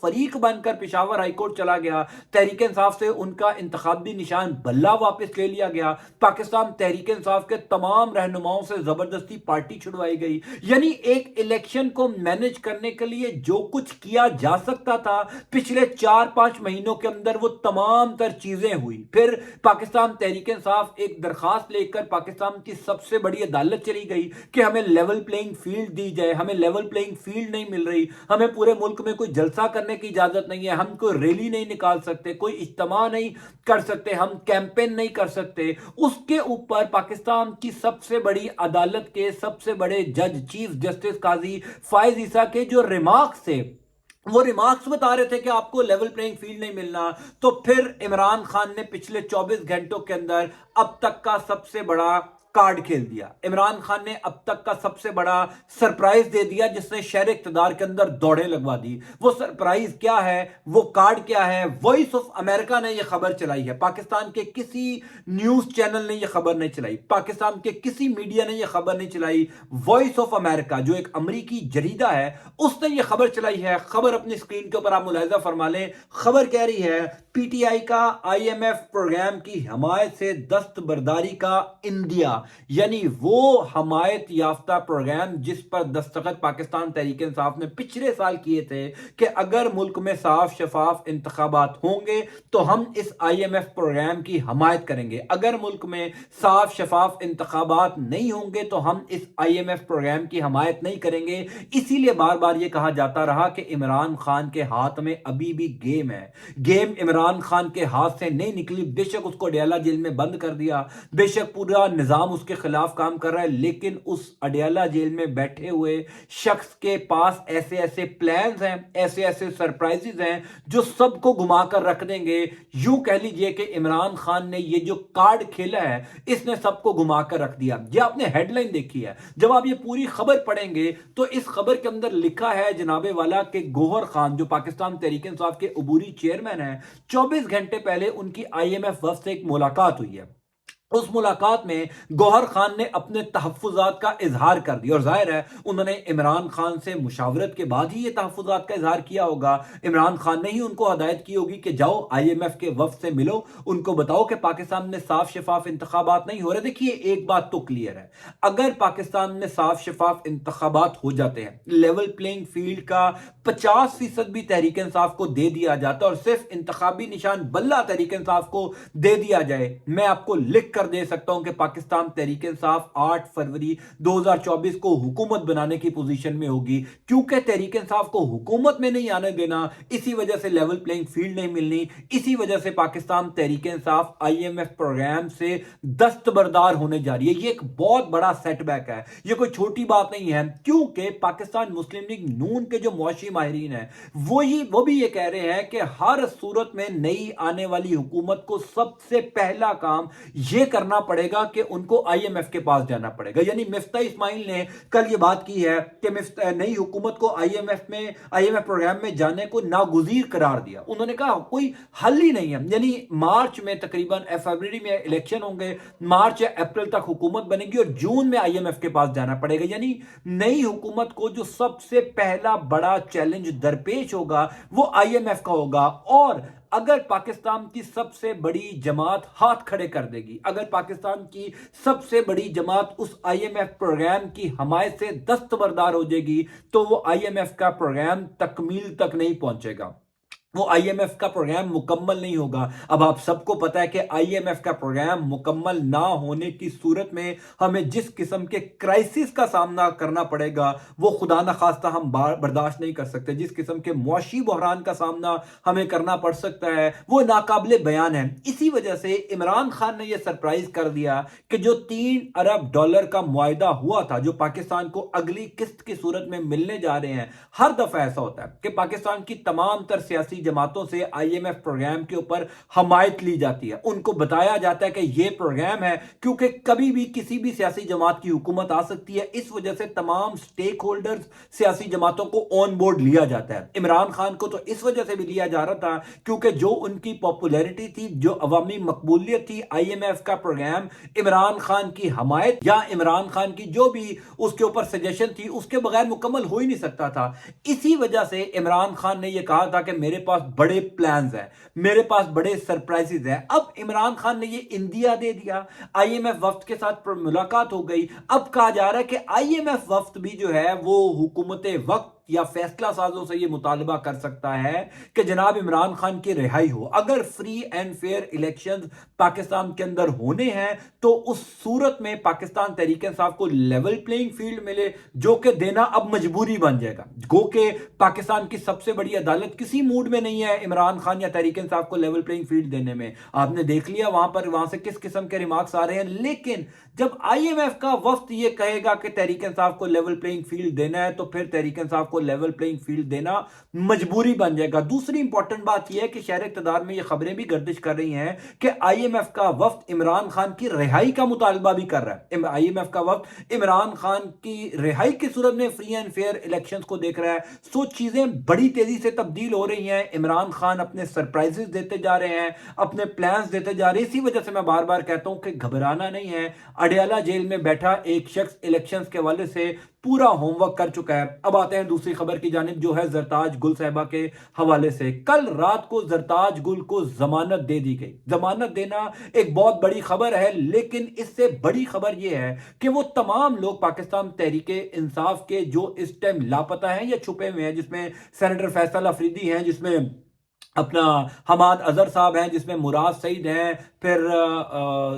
فریق بن کر Peshawar high court چلا گیا، تحریک انصاف سے ان کا انتخابی نشان بلہ واپس لے لیا گیا، پاکستان تحریک انصاف کے تمام رہنماؤں سے زبردستی پارٹی چھڑوائی گئی۔ یعنی ایک الیکشن کو مینج کرنے کے لیے جو کچھ کیا جا سکتا تھا پچھلے 4-5 مہینوں کے اندر وہ تمام تر چیزیں ہوئی۔ پھر پاکستان تحریک انصاف ایک درخواست لے کر پاکستان کی سب سے بڑی عدالت چلی گئی کہ ہمیں لیول پلینگ فیلڈ دی جائے، ہمیں لیول پلینگ فیلڈ نہیں مل رہی، ہمیں پورے ملک میں کوئی جلسہ کرنے کی اجازت نہیں ہے، ہم کوئی ریلی نہیں نکال سکتے، کوئی اجتماع نہیں کر سکتے، ہم کیمپین نہیں کر سکتے۔ اس کے اوپر پاکستان کی سب سے بڑی عدالت کے سب سے بڑے جج چیف جسٹس قاضی فائز عیسیٰ کے جو ریمارکس تھے، وہ ریمارکس بتا رہے تھے کہ آپ کو لیول پلینگ فیلڈ نہیں ملنا، تو پھر عمران خان نے پچھلے 24 گھنٹوں کے اندر اب تک کا سب سے بڑا کارڈ کھیل دیا۔ عمران خان نے اب تک کا سب سے بڑا سرپرائز دے دیا جس نے شہر اقتدار کے اندر دوڑیں لگوا دی۔ وہ سرپرائز کیا ہے، وہ کارڈ کیا ہے؟ وائس آف امریکہ نے یہ خبر چلائی ہے، پاکستان کے کسی نیوز چینل نے یہ خبر نہیں چلائی، پاکستان کے کسی میڈیا نے یہ خبر نہیں چلائی۔ وائس آف امریکہ جو ایک امریکی جریدہ ہے اس نے یہ خبر چلائی ہے۔ خبر اپنی سکرین کے اوپر آپ ملاحظہ فرما لیں۔ خبر کہہ رہی ہے پی ٹی آئی کا آئی ایم ایف پروگرام کی حمایت سے دستبرداری کا اندیا، یعنی وہ حمایت یافتہ پروگرام جس پر دستخط پاکستان تحریک انصاف نے پچھلے سال کیے تھے کہ اگر ملک میں صاف شفاف انتخابات ہوں گے تو ہم اس آئی ایم ایف پروگرام کی حمایت کریں گے، اگر ملک میں صاف شفاف انتخابات نہیں ہوں گے تو ہم اس آئی ایم ایف پروگرام کی حمایت نہیں کریں گے۔ اسی لیے بار بار یہ کہا جاتا رہا کہ عمران خان کے ہاتھ میں ابھی بھی گیم ہے، گیم عمران خان کے ہاتھ سے نہیں نکلی۔ بے شک اس کو اڈیالہ جیل میں بند کر دیا، بے شک پورا نظام اس کے خلاف کام کر رہا ہے، لیکن اس اڈیالہ جیل میں بیٹھے ہوئے شخص کے پاس ایسے ایسے پلانز ہیں، ایسے ایسے سرپرائزز ہیں جو سب کو گھما کر رکھ دیں گے۔ یوں کہہ لیجئے کہ عمران خان نے یہ جو کارڈ کھیلا ہے اس نے سب کو گھما کر رکھ دیا۔ یہ آپ نے ہیڈ لائن دیکھی ہے، جب آپ یہ پوری خبر پڑھیں گے تو اس خبر کے اندر لکھا ہے جناب والا کہ گوہر خان جو پاکستان تحریک انصاف کے عبوری چیئرمین ہیں، 24 گھنٹے پہلے ان کی آئی ایم ایف وفد سے ایک ملاقات ہوئی ہے۔ اس ملاقات میں گوہر خان نے اپنے تحفظات کا اظہار کر دیا، اور ظاہر ہے انہوں نے عمران خان سے مشاورت کے بعد ہی یہ تحفظات کا اظہار کیا ہوگا۔ عمران خان نے ہی ان کو ہدایت کی ہوگی کہ جاؤ آئی ایم ایف کے وفد سے ملو، ان کو بتاؤ کہ پاکستان میں صاف شفاف انتخابات نہیں ہو رہے۔ دیکھیے ایک بات تو کلیئر ہے، اگر پاکستان میں صاف شفاف انتخابات ہو جاتے ہیں، لیول پلینگ فیلڈ کا 50% بھی تحریک انصاف کو دے دیا جاتا اور صرف انتخابی نشان بلہ تحریک انصاف کو دے دیا جائے، میں آپ کو لکھ کر دے سکتا ہوں کہ پاکستان تحریک انصاف 8 فروری 2024 کو حکومت بنانے کی پوزیشن میں ہوگی، کیونکہ تحریک انصاف کو حکومت میں نہیں آنے دینا، اسی وجہ سے لیول پلینگ فیلڈ نہیں ملنی، اسی وجہ سے Pakistan Tehreek Insaf I am F programme سے دستبردار ہونے جا رہی ہے۔ یہ ایک بہت بڑا سیٹ بیک ہے، یہ کوئی چھوٹی بات نہیں ہے، کیونکہ پاکستان مسلم لیگ نون کے جو معاشی ماہرین ہیں وہ بھی یہ کہہ رہے ہیں کہ ہر صورت میں نئی آنے والی حکومت کو سب سے پہلا کام یہ کرنا پڑے گا کہ ان کو آئی ایم ایف کے پاس جانا پڑے گا۔ یعنی مفتاح اسماعیل نے کل یہ بات کی ہے کہ نئی حکومت کو آئی ایم ایف پروگرام میں جانے کو ناگزیر قرار دیا۔ انہوں نے کہا کوئی حل ہی نہیں ہے، یعنی مارچ میں تقریباً فروری میں الیکشن ہوں گے، مارچ یا اپریل تک حکومت بنے گی اور جون میں آئی ایم ایف کے پاس جانا پڑے گا۔ یعنی نئی حکومت کو جو سب سے پہلا بڑا چیلنج درپیش ہوگا وہ آئی ایم ایف کا ہوگا، اور اگر پاکستان کی سب سے بڑی جماعت ہاتھ کھڑے کر دے گی، اگر پاکستان کی سب سے بڑی جماعت اس آئی ایم ایف پروگرام کی حمایت سے دستبردار ہو جائے گی تو وہ آئی ایم ایف کا پروگرام تکمیل تک نہیں پہنچے گا، وہ آئی ایم ایف کا پروگرام مکمل نہیں ہوگا۔ اب آپ سب کو پتا ہے کہ آئی ایم ایف کا پروگرام مکمل نہ ہونے کی صورت میں ہمیں جس قسم کے کرائسس کا سامنا کرنا پڑے گا وہ خدا نخواستہ ہم برداشت نہیں کر سکتے۔ جس قسم کے معاشی بحران کا سامنا ہمیں کرنا پڑ سکتا ہے وہ ناقابل بیان ہے۔ اسی وجہ سے عمران خان نے یہ سرپرائز کر دیا کہ جو $3 ارب کا معاہدہ ہوا تھا جو پاکستان کو اگلی قسط کی صورت میں ملنے جا رہے ہیں، ہر دفعہ ایسا ہوتا ہے کہ پاکستان کی تمام تر سیاسی جماعتوں سے IMF پروگرام کے اوپر حمایت لی جاتی ہے. ان کو بتایا جاتا ہے کہ یہ پروگرام ہے کیونکہ کبھی بھی کسی بھی سیاسی جماعت کی حکومت آ سکتی ہے. اس وجہ سے تمام سٹیک ہولڈرز سیاسی جماعتوں کو آن بورڈ لیا جاتا ہے. عمران خان کو تو اس وجہ سے بھی لیا جا رہا تھا کیونکہ جو ان کی پاپولیرٹی تھی, جو عوامی مقبولیت تھی, IMF کا پروگرام عمران خان کی حمایت یا عمران خان کی جو بھی اس کے اوپر سجیشن تھی اس کے بغیر مکمل ہو ہی نہیں سکتا تھا. اسی وجہ سے عمران خان نے یہ کہا تھا کہ میرے پاس بڑے پلانز ہیں, میرے پاس بڑے سرپرائزز ہیں. اب عمران خان نے یہ اندیا دے دیا, IMF وفد کے ساتھ ملاقات ہو گئی. اب کہا جا رہا ہے کہ IMF وفد بھی جو ہے وہ حکومت وقت یا فیصلہ سازوں سے یہ مطالبہ کر سکتا ہے کہ جناب عمران خان کی رہائی ہو. اگر free and fair elections Pakistan کے اندر ہونے ہیں تو اس صورت میں پاکستان تحریک انصاف کو لیول پلینگ فیلڈ ملے, جو کہ دینا اب مجبوری بن جائے گا. گو کہ پاکستان کی سب سے بڑی عدالت کسی موڈ میں نہیں ہے عمران خان یا تحریک انصاف کو لیول پلینگ فیلڈ دینے میں. آپ نے دیکھ لیا وہاں سے کس قسم کے ریمارکس آ رہے ہیں. لیکن جب IMF کا وفد یہ کہے گا کہ تحریک انصاف کو لیول پلینگ فیلڈ دینا ہے تو پھر تحریک انصاف کو لیول پلینگ فیلڈ دینا مجبوری بن جائے گا. دوسری امپورٹنٹ بات یہ ہے کہ شہر اقتدار میں یہ خبریں بھی گردش کر رہی ہیں کہ IMF کا وفد عمران خان کی رہائی کا مطالبہ بھی کر رہا ہے. IMF کا وفد عمران خان کی رہائی کی صورت میں فری اینڈ فیئر الیکشنز کو دیکھ رہا ہے. سو چیزیں بڑی تیزی سے تبدیل ہو رہی ہیں. عمران خان اپنے سرپرائزز دیتے جا رہے ہیں, اپنے پلانز دیتے جا رہے ہیں. اسی وجہ سے میں بار بار کہتا ہوں کہ گھبرانا نہیں ہے. اڈیالہ جیل میں بیٹھا ایک شخص الیکشنز کے حوالے سے پورا ہوم ورک کر چکا ہے. اب آتے ہیں دوسری خبر کی جانب جو ہے زرتاج گل صاحبہ کے حوالے سے. کل رات کو زرتاج گل کو ضمانت دے دی گئی. ضمانت دینا ایک بہت بڑی خبر ہے, لیکن اس سے بڑی خبر یہ ہے کہ وہ تمام لوگ پاکستان تحریک انصاف کے جو اس ٹائم لاپتہ ہیں یا چھپے ہوئے ہیں, جس میں سینیٹر فیصل افریدی ہیں, جس میں اپنا حماد اظہر صاحب ہیں, جس میں مراد سعید ہیں, پھر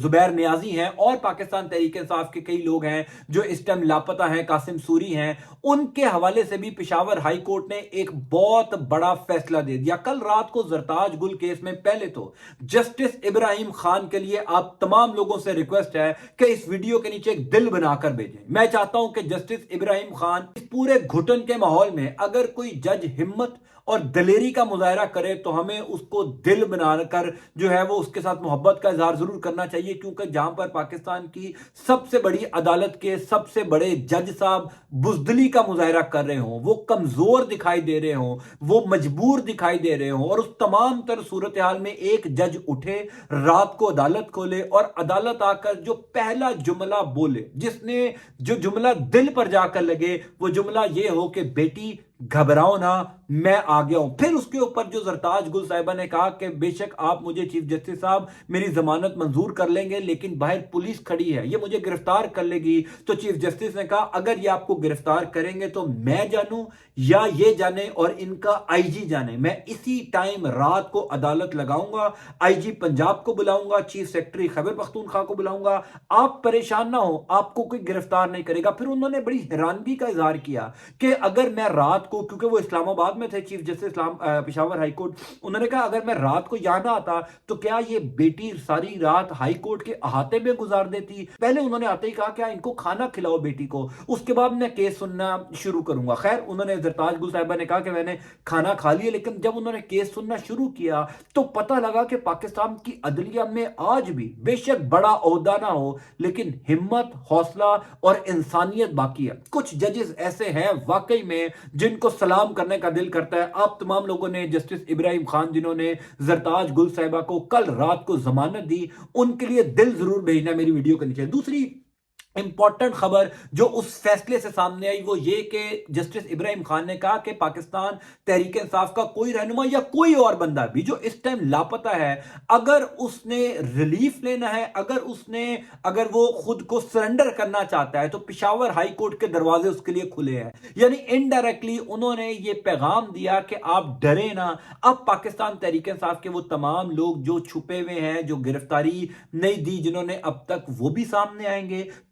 زبیر نیازی ہیں, اور پاکستان تحریک انصاف کے کئی لوگ ہیں جو اس ٹائم لاپتہ ہیں, قاسم سوری ہیں. ان کے حوالے سے بھی پشاور ہائی کورٹ نے ایک بہت بڑا فیصلہ دے دیا. کل رات کو زرتاج گل کیس میں پہلے تو جسٹس ابراہیم خان کے لیے آپ تمام لوگوں سے ریکویسٹ ہے کہ اس ویڈیو کے نیچے ایک دل بنا کر بھیجیں. میں چاہتا ہوں کہ جسٹس ابراہیم خان اس پورے گھٹن کے ماحول میں اگر کوئی جج ہمت اور دلیری کا مظاہرہ کرے تو ہمیں اس کو دل بنا کر جو ہے وہ اس کے ساتھ محبت کا اظہار ضرور کرنا چاہیے, کیونکہ جہاں پر پاکستان کی سب سے بڑی عدالت کے سب سے بڑے جج صاحب بزدلی کا مظاہرہ کر رہے ہوں, وہ کمزور دکھائی دے رہے ہوں, وہ مجبور دکھائی دے رہے ہوں, اور اس تمام تر صورتحال میں ایک جج اٹھے, رات کو عدالت کھولے اور عدالت آ کر جو پہلا جملہ بولے, جس نے جو جملہ دل پر جا کر لگے, وہ جملہ یہ ہو کہ بیٹی گھبراؤ نہ, میں آ گیا ہوں. پھر اس کے اوپر جو زرتاج گل صاحبہ نے کہا کہ بے شک آپ مجھے چیف جسٹس صاحب میری ضمانت منظور کر لیں گے, لیکن باہر پولیس کھڑی ہے, یہ مجھے گرفتار کر لے گی. تو چیف جسٹس نے کہا اگر یہ آپ کو گرفتار کریں گے تو میں جانوں یا یہ جانے اور ان کا IG جانے, میں اسی ٹائم رات کو عدالت لگاؤں گا, IG پنجاب کو بلاؤں گا, چیف سیکرٹری خیبر پختونخوا کو بلاؤں گا, آپ پریشان نہ ہو, آپ کو کوئی گرفتار نہیں کرے گا. پھر انہوں نے بڑی حیرانگی کا اظہار کیا کہ اگر میں رات کو, کیونکہ وہ اسلام آباد میں تھے chief justice Peshawar high court, انہوں نے کہا اگر میں رات کو یاد آتا تو کیا یہ بیٹی ساری رات ہائی کورٹ کے احاطے میں گزار دیتی. پہلے انہوں نے آتے ہی کہا کہ ان کو کھانا کھلاؤ بیٹی کو, اس کے بعد میں کیس سننا شروع کروں گا. خیر انہوں نے زرتاج گل صاحبہ نے کہا کہ میں نے کھانا کھا لیا, لیکن جب انہوں نے کیس سننا شروع کیا تو پتہ لگا کہ پاکستان کی عدلیہ میں آج بھی بے شک بڑا عہدہ نہ ہو لیکن ہمت, حوصلہ اور انسانیت باقی ہے. کچھ ججز ایسے ہیں واقعی میں جن کو سلام کرنے کا دل کرتا ہے. آپ تمام لوگوں نے جسٹس ابراہیم خان جنہوں نے زرتاج گل صاحبہ کو کل رات کو ضمانت دی, ان کے لیے دل ضرور بھیجنا میری ویڈیو کے نیچے. دوسری امپورٹنٹ خبر جو اس فیصلے سے سامنے آئی وہ یہ کہ جسٹس ابراہیم خان نے کہا کہ پاکستان تحریک انصاف کا کوئی رہنما یا کوئی اور بندہ بھی جو اس ٹائم لاپتہ ہے, اگر اس نے ریلیف لینا ہے, اگر وہ خود کو سرنڈر کرنا چاہتا ہے تو پشاور ہائی کورٹ کے دروازے اس کے لیے کھلے ہیں. یعنی انڈائریکٹلی انہوں نے یہ پیغام دیا کہ آپ ڈرے نہ. اب پاکستان تحریک انصاف کے وہ تمام لوگ جو چھپے ہوئے ہیں, جو گرفتاری نہیں دی جنہوں نے اب تک, وہ بھی سامنے آئیں گے.